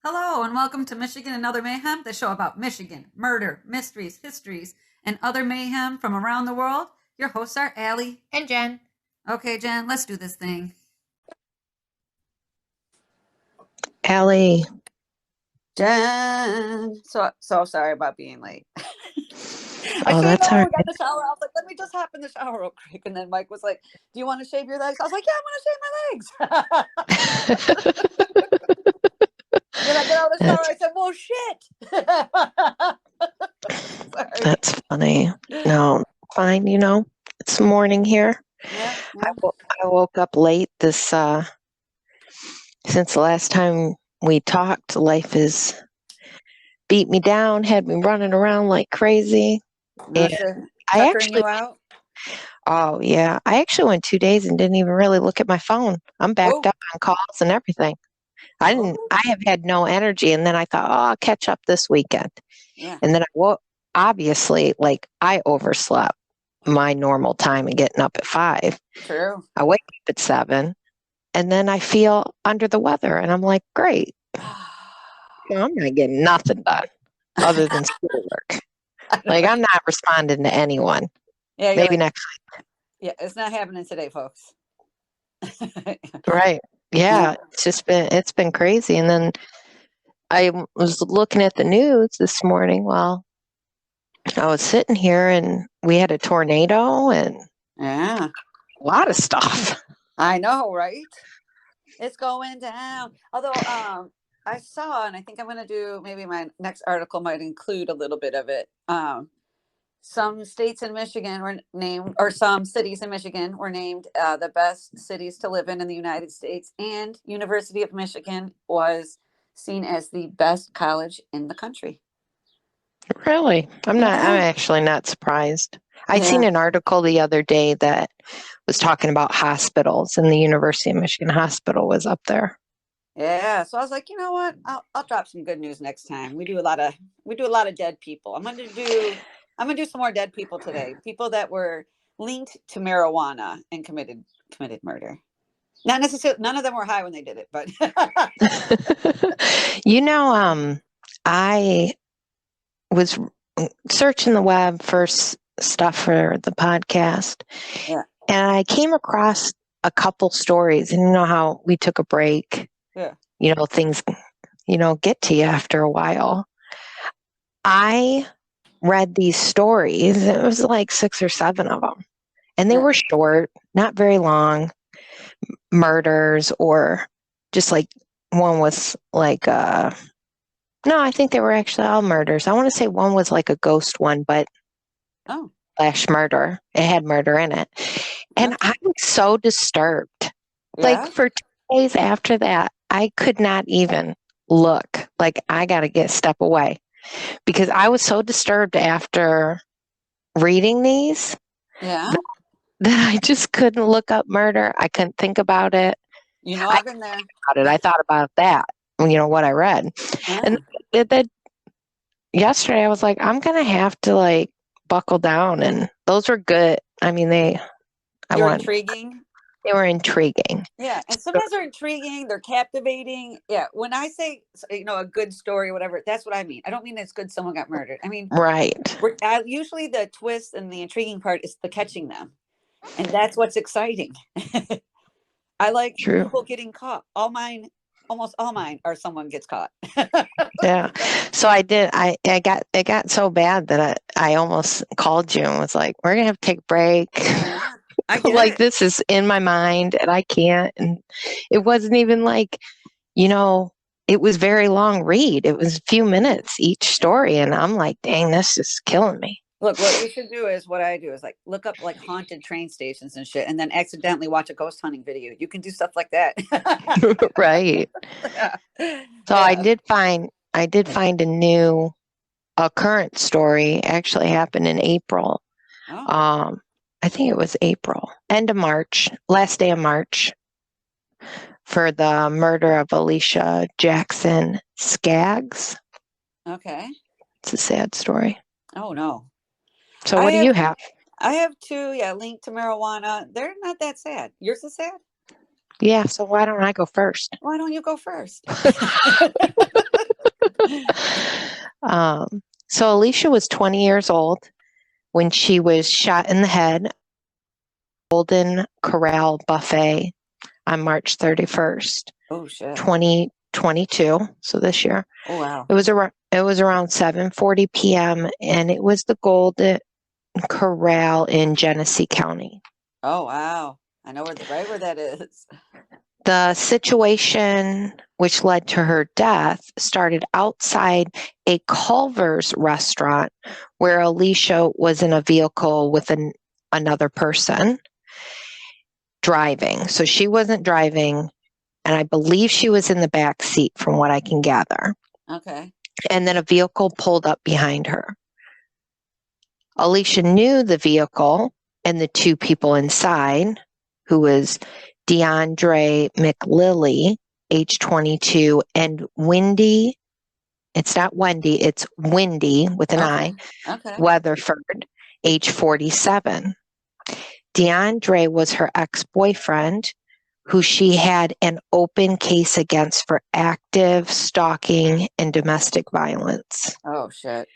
Hello, and welcome to Michigan and Other Mayhem, the show about Michigan, murder, mysteries, histories, and other mayhem from around the world. Your hosts are Allie and Jen. Okay, Jen, let's do this thing. Allie. Jen. So sorry about being late. I Oh, should have that's known all when right. we got in the shower. I was like, let me just hop in the shower real quick. And then Mike was like, do you want to shave your legs? I was like, yeah, I want to shave my legs. Then I get out of the shower. I said, well, shit. Sorry. That's funny. No, fine. It's morning here. Yeah. I woke up late since the last time we talked. Life has beat me down, had me running around like crazy. No, I tuckering you out? Oh, yeah. I actually went 2 days and didn't even really look at my phone. I'm backed up on calls and everything. I have had no energy. And then I thought, I'll catch up this weekend. Yeah. And then obviously, I overslept my normal time and getting up at 5. True. I wake up at 7 and then I feel under the weather and I'm like, great. I'm not getting nothing done other than schoolwork. I'm not responding to anyone. Yeah. Maybe next week. Yeah. It's not happening today, folks. Right. Yeah. It's been crazy. And then I was looking at the news this morning while I was sitting here and we had a tornado and a lot of stuff. I know, right? It's going down. Although I saw, and I think I'm going to do, maybe my next article might include a little bit of it. Some states in Michigan were named, or some cities in Michigan were named the best cities to live in the United States. And University of Michigan was seen as the best college in the country. Really? I'm actually not surprised. I'd seen an article the other day that was talking about hospitals, and the University of Michigan hospital was up there. Yeah. So I was like, you know what? I'll drop some good news next time. We do a lot of dead people. I'm going to do some more dead people today. People that were linked to marijuana and committed murder. Not necessarily, none of them were high when they did it, but I was searching the web for stuff for the podcast. Yeah. And I came across a couple stories, and you know how we took a break. Yeah. Things, get to you after a while. I read these stories. It was like 6 or 7 of them. And they were short, not very long murders, or just one was no, I think they were actually all murders. I want to say one was like a ghost one, but slash murder. It had murder in it. And I was so disturbed. Yeah. For 2 days after that, I could not even look. I got to step away because I was so disturbed after reading these. Yeah. That I just couldn't look up murder. I couldn't think about it. I've been there. I thought about that, what I read. And then yesterday I was like, I'm going to have to buckle down. And those were good. I mean, intriguing. They were intriguing. Yeah. And sometimes they're intriguing. They're captivating. Yeah. When I say, a good story, whatever, that's what I mean. I don't mean it's good someone got murdered. I mean, right. Usually the twist and the intriguing part is the catching them. And that's what's exciting. I like people getting caught. Almost all mine are someone gets caught. Yeah. So I did. It got so bad that I almost called you and was like, we're going to have to take a break. This is in my mind and I can't. And it wasn't even it was very long read. It was a few minutes each story. And I'm like, dang, this is killing me. Look, what you should do is what I do is look up haunted train stations and shit, and then accidentally watch a ghost hunting video. You can do stuff like that. Right. So I did find a current story actually happened in April. I think it was April, end of March, last day of March, for the murder of Alicia Jackson Skaggs. Okay. It's a sad story. Oh, no. So what do you have? I have 2, linked to marijuana. They're not that sad. Yours is sad? Yeah, so why don't I go first? Why don't you go first? So Alicia was 20 years old when she was shot in the head Golden Corral Buffet on March 31st, Oh shit. 2022. So this year. Oh wow. It was around 7:40 p.m. and it was the Golden Corral in Genesee County. Oh wow. I know right where that is. The situation which led to her death started outside a Culver's restaurant where Alicia was in a vehicle with another person driving. So she wasn't driving, and I believe she was in the back seat from what I can gather. Okay. And then a vehicle pulled up behind her. Alicia knew the vehicle and the two people inside, who was DeAndre McLilly, age 22, and Wendy, it's not Wendy, it's Wendy with an I, Weatherford, age 47. DeAndre was her ex-boyfriend, who she had an open case against for active stalking and domestic violence. Oh shit.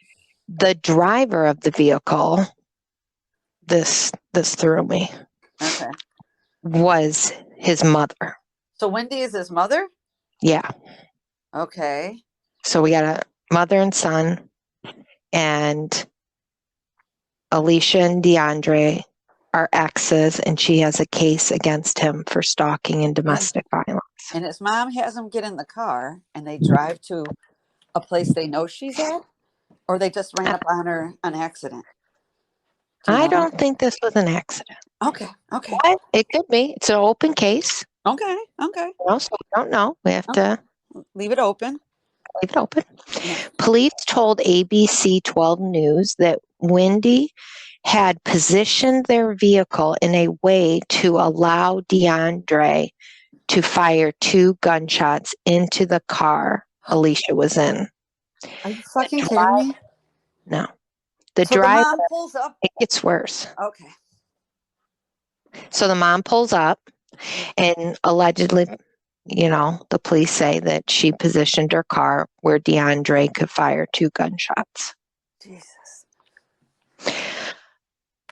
The driver of the vehicle, this threw me. Okay. Was his mother. So Wendy is his mother? Yeah. Okay. So we got a mother and son, and Alicia and DeAndre are exes, and she has a case against him for stalking and domestic violence. And his mom has him get in the car and they drive to a place they know she's at, or they just ran up on her on accident? I don't think this was an accident. Okay. Okay. But it could be. It's an open case. Okay. Okay. So we don't know. We have to leave it open. Leave it open. Yeah. Police told ABC 12 News that Wendy had positioned their vehicle in a way to allow DeAndre to fire 2 gunshots into the car Alicia was in. Are you fucking kidding me? No. So the mom pulls up. It gets worse. Okay. So the mom pulls up, and allegedly, the police say that she positioned her car where DeAndre could fire 2 gunshots. Jesus.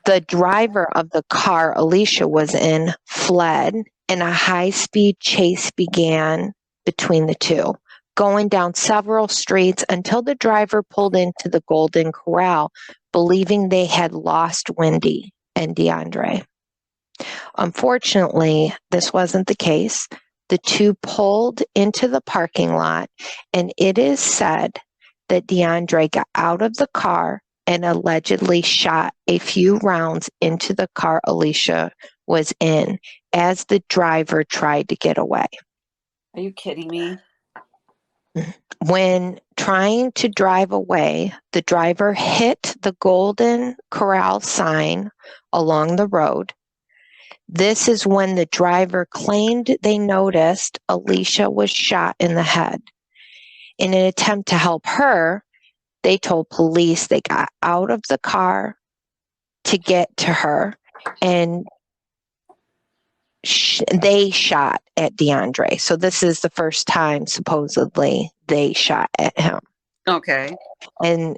The driver of the car Alicia was in fled, and a high-speed chase began between the two, going down several streets until the driver pulled into the Golden Corral, believing they had lost Wendy and DeAndre. Unfortunately, this wasn't the case. The two pulled into the parking lot, and it is said that DeAndre got out of the car and allegedly shot a few rounds into the car Alicia was in as the driver tried to get away. Are you kidding me? When trying to drive away, the driver hit the Golden Corral sign along the road. This is when the driver claimed they noticed Alicia was shot in the head. In an attempt to help her, they told police they got out of the car to get to her, and they shot at DeAndre. So this is the first time, supposedly, they shot at him. Okay. And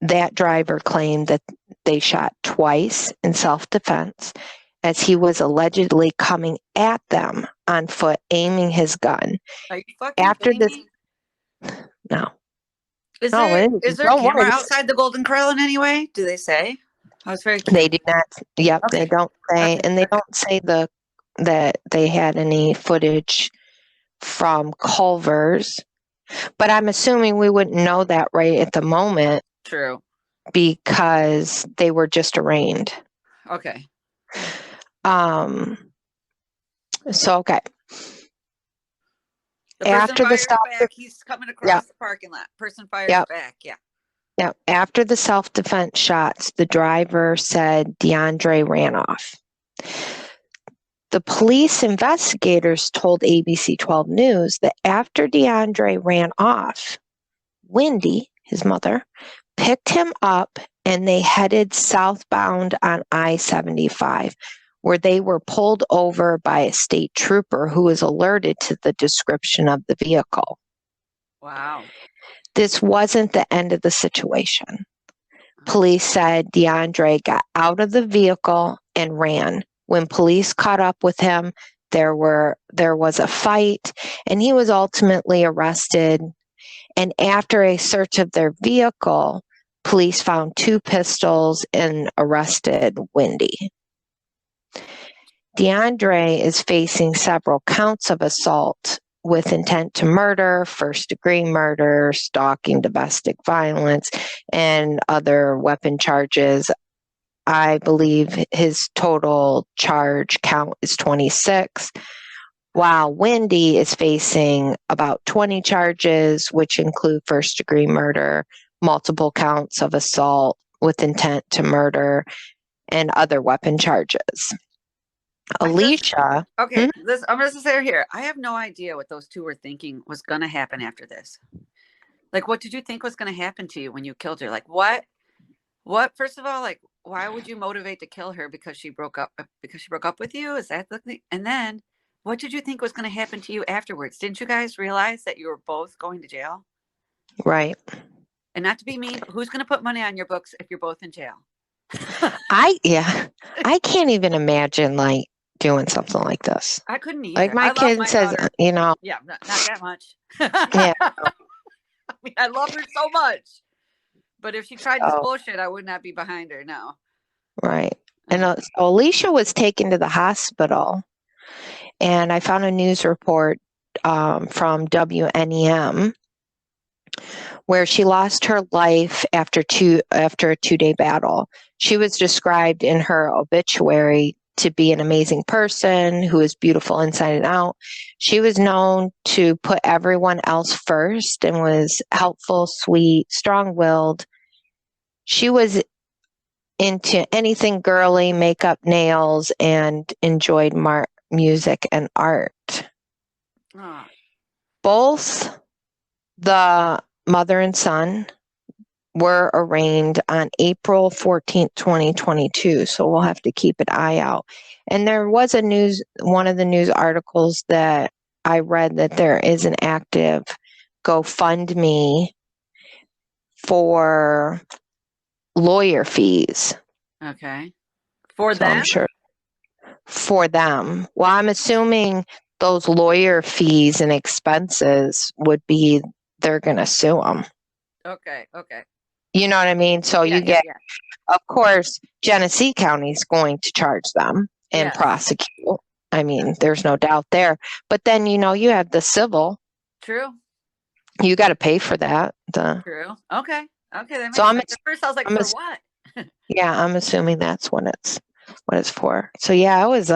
that driver claimed that they shot twice in self-defense, as he was allegedly coming at them on foot, aiming his gun. Are you fucking kidding me? No. Is there a camera outside the Golden Corral in any way? Do they say? I was very curious. They do not. Yep, okay. They don't say, and they don't say that they had any footage from Culver's. But I'm assuming we wouldn't know that right at the moment. True. Because they were just arraigned. Okay. So, okay. The after the stop, back, he's coming across the parking lot. Person fires back. Yeah. Yeah. After the self-defense shots, the driver said DeAndre ran off. The police investigators told ABC 12 News that after DeAndre ran off, Wendy, his mother, picked him up and they headed southbound on I-75, where they were pulled over by a state trooper who was alerted to the description of the vehicle. Wow. This wasn't the end of the situation. Police said DeAndre got out of the vehicle and ran. When police caught up with him, there was a fight, and he was ultimately arrested. And after a search of their vehicle, police found 2 pistols and arrested Wendy. DeAndre is facing several counts of assault with intent to murder, first-degree murder, stalking, domestic violence, and other weapon charges. I believe his total charge count is 26, while Wendy is facing about 20 charges, which include first-degree murder, multiple counts of assault with intent to murder, and other weapon charges. Alicia. Okay, I'm going to say here. I have no idea what those 2 were thinking was going to happen after this. Like, what did you think was going to happen to you when you killed her? Like, what? First of all, like, why would you motivate to kill her because she broke up with you? Is that the thing? And then, what did you think was going to happen to you afterwards? Didn't you guys realize that you were both going to jail? Right. And not to be mean, but who's going to put money on your books if you're both in jail? I can't even imagine like doing something like this. I couldn't either. Like my kid says, daughter. you know. Yeah, not that much. Yeah. I mean, I love her so much. But if she tried this bullshit, I would not be behind her. No. Right. And so Alicia was taken to the hospital, and I found a news report from WNEM where she lost her life after a 2-day battle. She was described in her obituary to be an amazing person who is beautiful inside and out. She was known to put everyone else first and was helpful, sweet, strong-willed. She was into anything girly, makeup, nails, and enjoyed music and art. Both the mother and son were arraigned on April 14th, 2022. So we'll have to keep an eye out. And there was one of the news articles that I read that there is an active GoFundMe for lawyer fees. Okay. For so them? I'm sure for them. Well, I'm assuming those lawyer fees and expenses would be, they're going to sue them. Okay. You know what I mean? So you get, of course, Genesee County is going to charge them and prosecute. I mean, there's no doubt there. But then, you have the civil. True. You got to pay for that. True. Okay. That makes sense. At first I was like, for what? Yeah, I'm assuming that's what it's for. So yeah, I was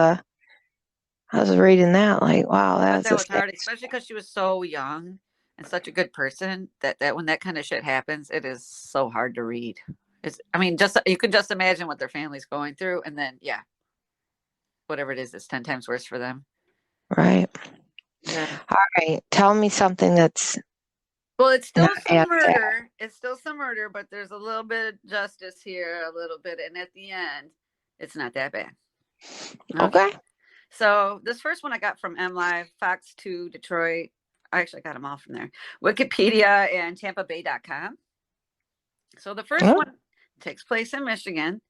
reading that like, wow, that was hard, especially because she was so young and such a good person that when that kind of shit happens, it is so hard to read. You can just imagine what their family's going through, and then whatever it is, it's 10 times worse for them. Right. Yeah. All right. Tell me something that's. Well, it's still some murder. It's still some murder, but there's a little bit of justice here, a little bit, and at the end, it's not that bad. Okay. So this first one I got from MLive, Fox 2, Detroit. I actually got them all from there. Wikipedia and TampaBay.com. So the first one takes place in Michigan.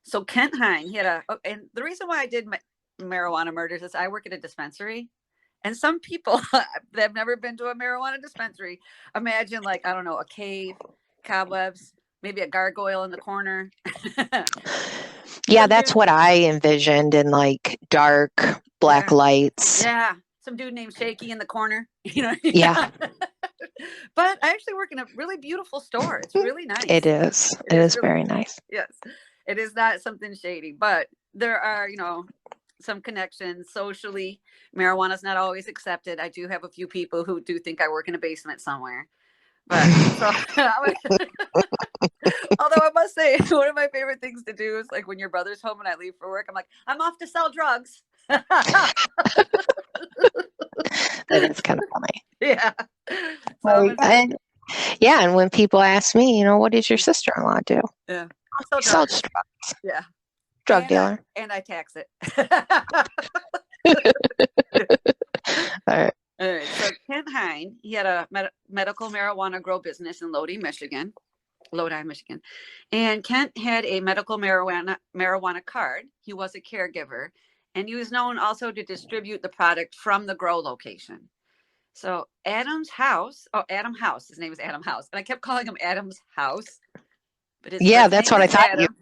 So Kent Hine, and the reason why I did marijuana murders is I work at a dispensary. And some people that have never been to a marijuana dispensary imagine, like, I don't know, a cave, cobwebs, maybe a gargoyle in the corner. Yeah, that's what I envisioned, in like dark black lights. Yeah. Some dude named Shaky in the corner. Yeah. But I actually work in a really beautiful store. It's really nice. It is. It is really, very nice. Yes. It is not something shady, but there are, some connections socially. Marijuana's not always accepted. I do have a few people who do think I work in a basement somewhere. But although I must say, one of my favorite things to do is like when your brother's home and I leave for work, I'm like, I'm off to sell drugs. That is kind of funny. Yeah. And when people ask me, what does your sister-in-law do? Yeah. Sells drugs. Yeah. Drug dealer. And I tax it. All right. All right. So Kent Hine, he had a medical marijuana grow business in Lodi, Michigan. And Kent had a medical marijuana card. He was a caregiver, and he was known also to distribute the product from the grow location. So Adam House, his name is Adam House, and I kept calling him Adam's House, but his Yeah, first that's name what I is thought. Adam.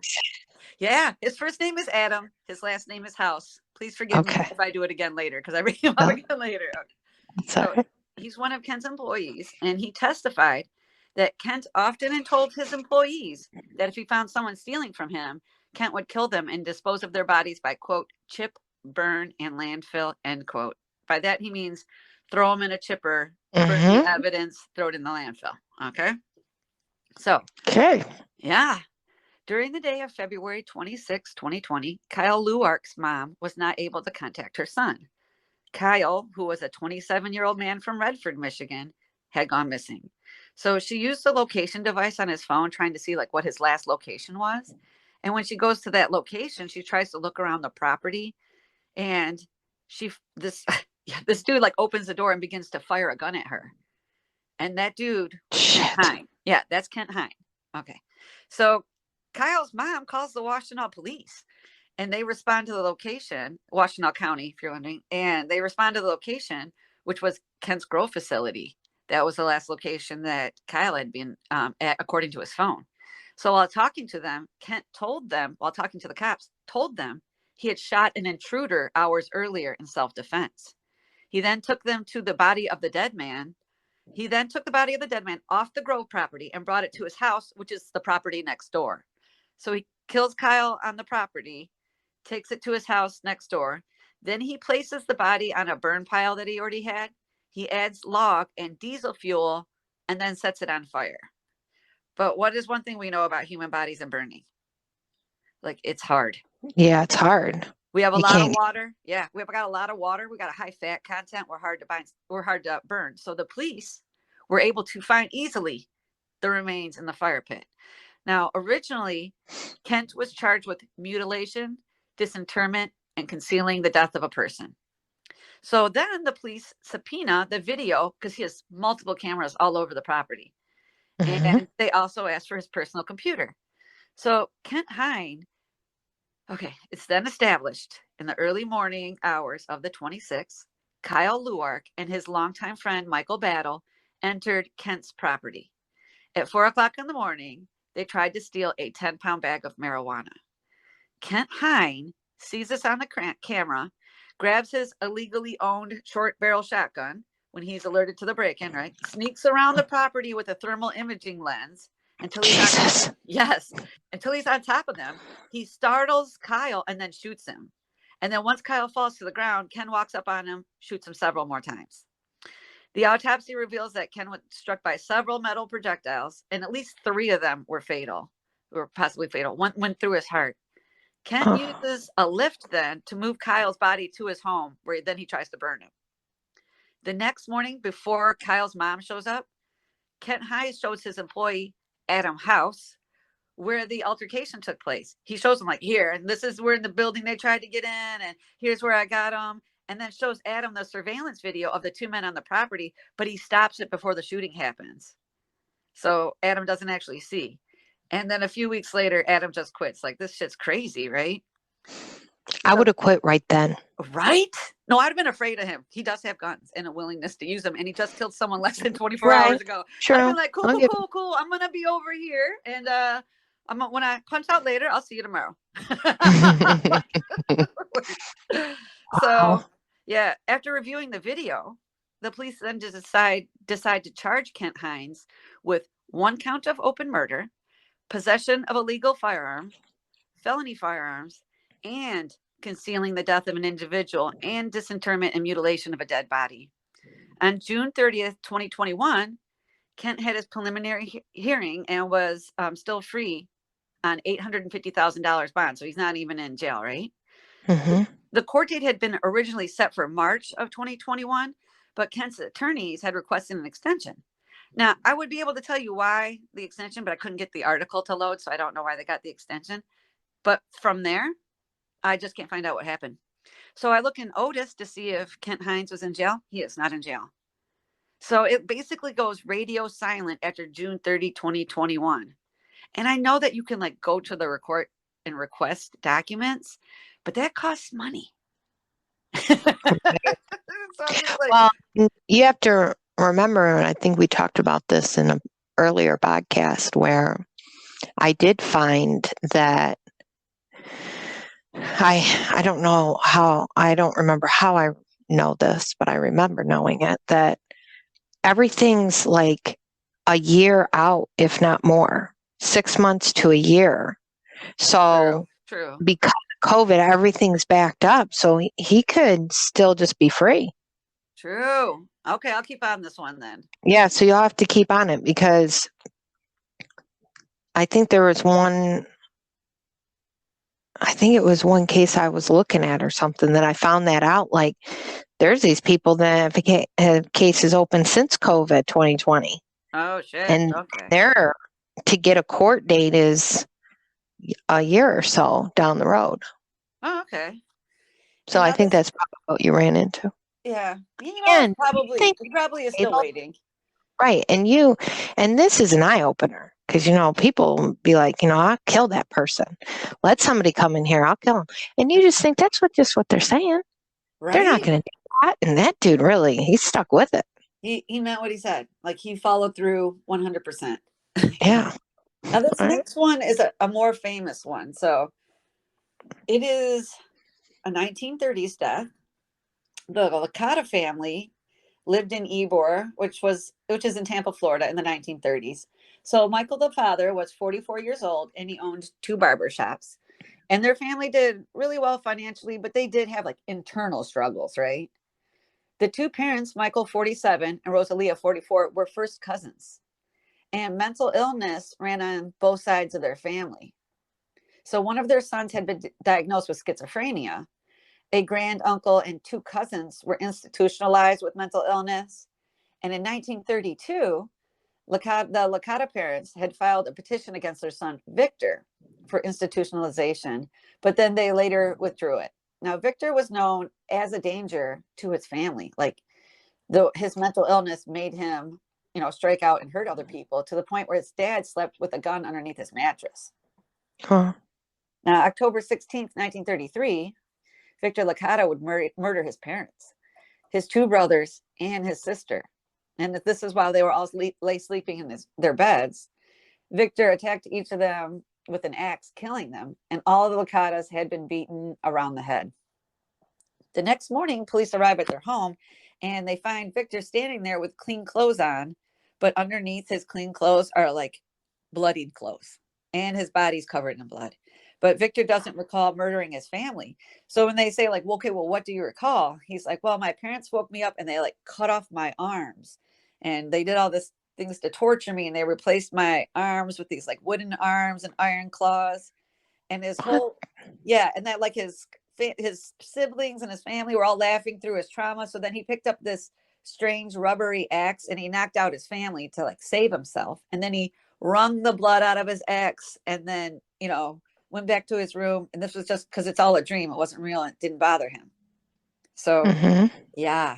Yeah, his first name is Adam. His last name is House. Please forgive me if I do it again later, because I bring him up again later. So he's one of Kent's employees, and he testified that Kent often told his employees that if he found someone stealing from him, Kent would kill them and dispose of their bodies by, quote, chip, burn, and landfill, end quote. By that, he means throw them in a chipper, burn the evidence, throw it in the landfill. Okay. So, yeah. During the day of February 26, 2020, Kyle Luark's mom was not able to contact her son. Kyle, who was a 27-year-old man from Redford, Michigan, had gone missing. So she used the location device on his phone, trying to see like what his last location was. And when she goes to that location, she tries to look around the property, and this dude like opens the door and begins to fire a gun at her. And that dude was Kent Hine. Yeah, that's Kent Hine. Okay. So Kyle's mom calls the Washtenaw police, and they respond to the location, Washtenaw County, if you're wondering, and they respond to the location, which was Kent's grow facility. That was the last location that Kyle had been at, according to his phone. So while talking to them, Kent told them, while talking to the cops, told them he had shot an intruder hours earlier in self-defense. He then took them to the body of the dead man. He then took the body of the dead man off the Grove property and brought it to his house, which is the property next door. So he kills Kyle on the property, takes it to his house next door. Then he places the body on a burn pile that he already had. He adds log and diesel fuel and then sets it on fire. But what is one thing we know about human bodies and burning? Like, it's hard. Yeah, it's hard. We have a lot of water. Yeah, we've got a lot of water. We got a high fat content. We're hard to bind. We're hard to burn. So the police were able to find easily the remains in the fire pit. Now, originally, Kent was charged with mutilation, disinterment, and concealing the death of a person. So then the police subpoena the video because he has multiple cameras all over the property. And they also asked for his personal computer. So Kent Hine, it's then established in the early morning hours of the 26th, Kyle Luark and his longtime friend Michael Battle entered Kent's property. At 4 o'clock in the morning, they tried to steal a 10-pound bag of marijuana. Kent Hine sees this on the camera, grabs his illegally owned short barrel shotgun when he's alerted to the break-in, right? Sneaks around the property with a thermal imaging lens until he's on top of them. He startles Kyle and then shoots him. And then once Kyle falls to the ground, Ken walks up on him, shoots him several more times. The autopsy reveals that Ken was struck by several metal projectiles, and at least 3 of them were fatal, or possibly fatal. One went through his heart. Ken uses a lift then to move Kyle's body to his home, where then he tries to burn him. The next morning, before Kyle's mom shows up, Kent Hine shows his employee, Adam House, where the altercation took place. He shows him like, here, and this is where in the building they tried to get in, and here's where I got them. And then shows Adam the surveillance video of the 2 men on the property, but he stops it before the shooting happens. So Adam doesn't actually see. And then a few weeks later, Adam just quits. Like, this shit's crazy, right? I would have quit right then. Right? No, I'd have been afraid of him. He does have guns and a willingness to use them. And he just killed someone less than 24 hours ago. True. I'd be like, cool. I'm going to be over here. And when I punch out later, I'll see you tomorrow. So, yeah, after reviewing the video, the police then decide to charge Kent Hines with 1 count of open murder, possession of a legal firearm, felony firearms, and concealing the death of an individual, and disinterment and mutilation of a dead body. On June 30th, 2021, Kent had his preliminary hearing and was still free on $850,000 bond. So he's not even in jail, right? The court date had been originally set for March of 2021, but Kent's attorneys had requested an extension. Now, I would be able to tell you why the extension, but I couldn't get the article to load, so I don't know why they got the extension. But from there, I just can't find out what happened. So I look in Otis to see if Kent Hines was in jail. He is not in jail. So it basically goes radio silent after June 30, 2021. And I know that you can like go to the record and request documents, but that costs money. So I'm just like, Well, you have to remember, and I think we talked about this in an earlier podcast, where I did find that I don't know how, I don't remember how I know this, but I remember knowing it, that everything's like a year out, if not more, 6 months to a year. So true. because of COVID, everything's backed up. So he could still just be free. True. Okay, I'll keep on this one then. Yeah, so you'll have to keep on it, because I think there was one, I think it was one case I was looking at or something that I found that out. Like, there's these people that have cases open since COVID 2020. Oh, shit. And Okay. they're, to get a court date is a year or so down the road. Oh, okay. So I think that's probably what you ran into. Yeah. You know, And he probably is still waiting. Right. And this is an eye opener, because, people be like, I'll kill that person. Let somebody come in here. I'll kill him. And you just think that's what they're saying. Right. They're not going to do that. And that dude really, he's stuck with it. He meant what he said. Like, he followed through 100%. Yeah. Now, this next one is a more famous one. So it is a 1930s death. The Licata family lived in Ybor, which is in Tampa, Florida, in the 1930s. So Michael, the father, was 44 years old, and he owned 2 barber shops. And their family did really well financially, but they did have like internal struggles, right? The 2 parents, Michael, 47, and Rosalia, 44, were first cousins. And mental illness ran on both sides of their family. So one of their sons had been diagnosed with schizophrenia. A grand uncle and 2 cousins were institutionalized with mental illness. And in 1932, the Licata parents had filed a petition against their son, Victor, for institutionalization, but then they later withdrew it. Now, Victor was known as a danger to his family. Like, his mental illness made him, strike out and hurt other people, to the point where his dad slept with a gun underneath his mattress. Huh. Now, October 16th, 1933, Victor Licata would murder his parents, his 2 brothers, and his sister. And this is while they were all lay sleeping in their beds. Victor attacked each of them with an axe, killing them, and all of the Licatas had been beaten around the head. The next morning, police arrive at their home, and they find Victor standing there with clean clothes on, but underneath his clean clothes are like bloodied clothes, and his body's covered in blood. But Victor doesn't recall murdering his family. So when they say like, well, okay, well, what do you recall? He's like, well, my parents woke me up and they like cut off my arms, and they did all this things to torture me, and they replaced my arms with these like wooden arms and iron claws. And his whole, and that like his siblings and his family were all laughing through his trauma. So then he picked up this strange rubbery axe and he knocked out his family to like save himself. And then he wrung the blood out of his axe, and then, went back to his room. And this was just because it's all a dream. It wasn't real. And it didn't bother him. So, yeah.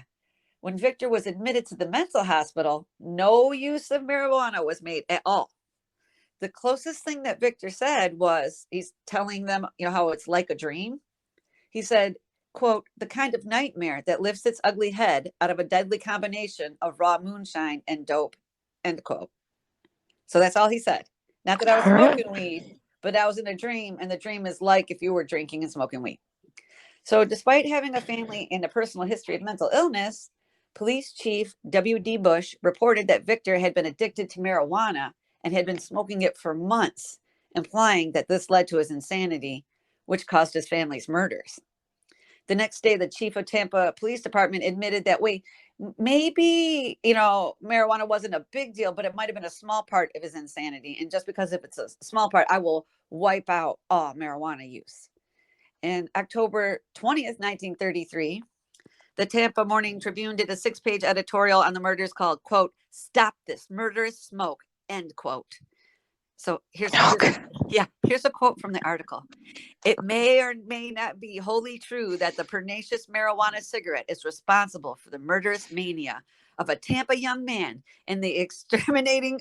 When Victor was admitted to the mental hospital, no use of marijuana was made at all. The closest thing that Victor said was, he's telling them, how it's like a dream. He said, quote, the kind of nightmare that lifts its ugly head out of a deadly combination of raw moonshine and dope, end quote. So that's all he said. Not that I was smoking weed, but I was in a dream, and the dream is like if you were drinking and smoking weed. So despite having a family and a personal history of mental illness, Police Chief W.D. Bush reported that Victor had been addicted to marijuana and had been smoking it for months, implying that this led to his insanity, which caused his family's murders. The next day, the chief of Tampa Police Department admitted that, maybe, marijuana wasn't a big deal, but it might have been a small part of his insanity. And just because if it's a small part, I will wipe out all marijuana use. And October 20th, 1933, the Tampa Morning Tribune did a 6-page editorial on the murders called, quote, "Stop This Murderous Smoke," end quote. So here's a quote from the article. It may or may not be wholly true that the pernicious marijuana cigarette is responsible for the murderous mania of a Tampa young man and the exterminating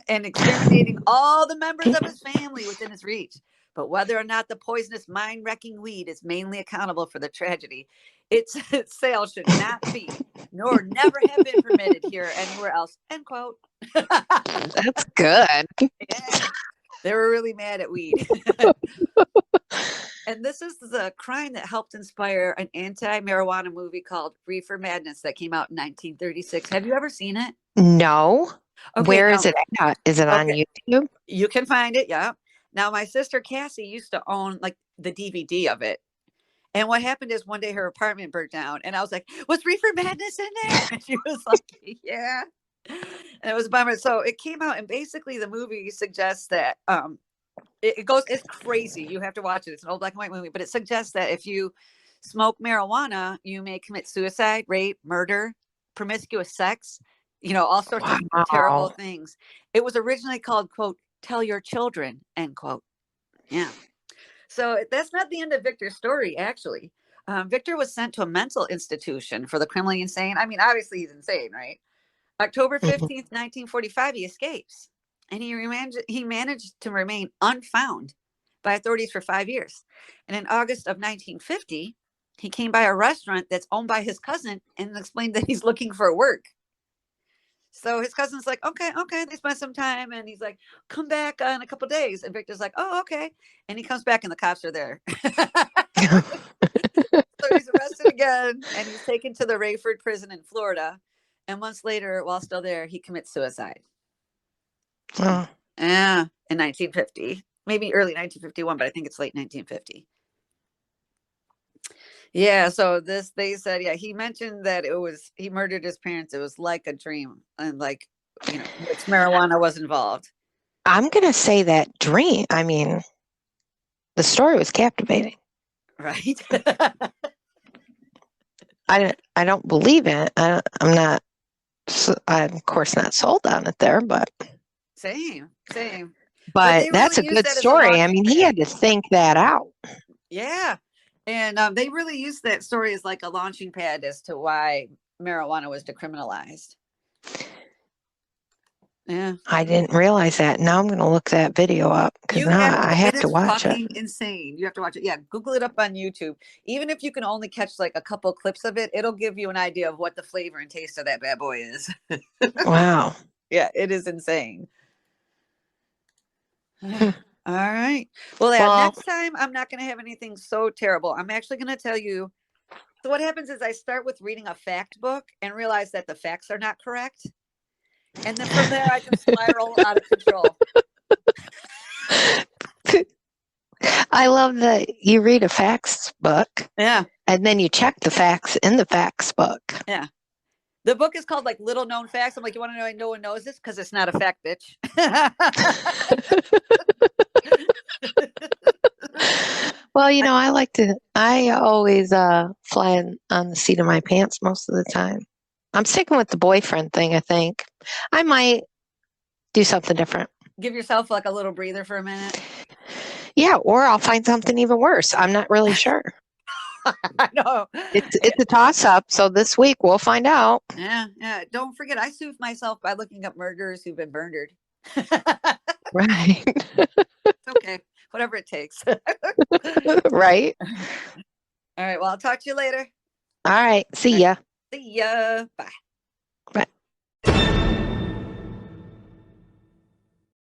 all the members of his family within his reach. But whether or not the poisonous, mind-wrecking weed is mainly accountable for the tragedy, its sale should not be, nor never have been permitted here or anywhere else. End quote. That's good. Yeah. They were really mad at weed. And this is the crime that helped inspire an anti-marijuana movie called Reefer Madness that came out in 1936. Have you ever seen it? No. Okay, Where is it at? Is it on YouTube? You can find it, yeah. Now, my sister Cassie used to own like the DVD of it. And what happened is one day her apartment burnt down, and I was like, "Was Reefer Madness in there?" And she was like, "Yeah." And it was a bummer. So it came out, and basically the movie suggests that it's crazy. You have to watch it. It's an old black and white movie, but it suggests that if you smoke marijuana, you may commit suicide, rape, murder, promiscuous sex, all sorts of terrible things. It was originally called, quote, "Tell Your Children," end quote. Yeah. So that's not the end of Victor's story, actually. Victor was sent to a mental institution for the criminally insane. I mean, obviously he's insane, right? October 15th, 1945, he escapes. And he managed to remain unfound by authorities for 5 years. And in August of 1950, he came by a restaurant that's owned by his cousin and explained that he's looking for work. So his cousin's like, okay, they spent some time. And he's like, come back in a couple of days. And Victor's like, oh, okay. And he comes back and the cops are there. So he's arrested again and he's taken to the Rayford prison in Florida. And months later, while still there, he commits suicide. Oh. Yeah, in 1950. Maybe early 1951, but I think it's late 1950. Yeah, so they said, he mentioned that he murdered his parents. It was like a dream, and like, marijuana was involved. I'm going to say that dream. I mean, the story was captivating. Right. I don't believe it. I'm of course not sold on it there, but same. But that's really a good story. I mean, he had to think that out. Yeah. And they really used that story as like a launching pad as to why marijuana was decriminalized. Yeah. I didn't realize that. Now I'm going to look that video up because now I have to watch it. It's insane. You have to watch it. Yeah. Google it up on YouTube. Even if you can only catch like a couple clips of it, it'll give you an idea of what the flavor and taste of that bad boy is. Wow. Yeah, it is insane. All right. Well, next time I'm not going to have anything so terrible. I'm actually going to tell you. So what happens is I start with reading a fact book and realize that the facts are not correct. And then from there, I can spiral out of control. I love that you read a facts book. Yeah. And then you check the facts in the facts book. Yeah. The book is called like Little Known Facts. I'm like, you want to know why no one knows this? Because it's not a fact, bitch. Well, I always fly on the seat of my pants most of the time. I'm sticking with the boyfriend thing, I think. I might do something different. Give yourself like a little breather for a minute. Yeah, or I'll find something even worse. I'm not really sure. I know. It's a toss-up, so this week we'll find out. Yeah. Don't forget, I soothe myself by looking up murderers who've been murdered. Right. It's okay. Whatever it takes. Right. All right. Well, I'll talk to you later. All right. See ya. See ya. Bye. Bye.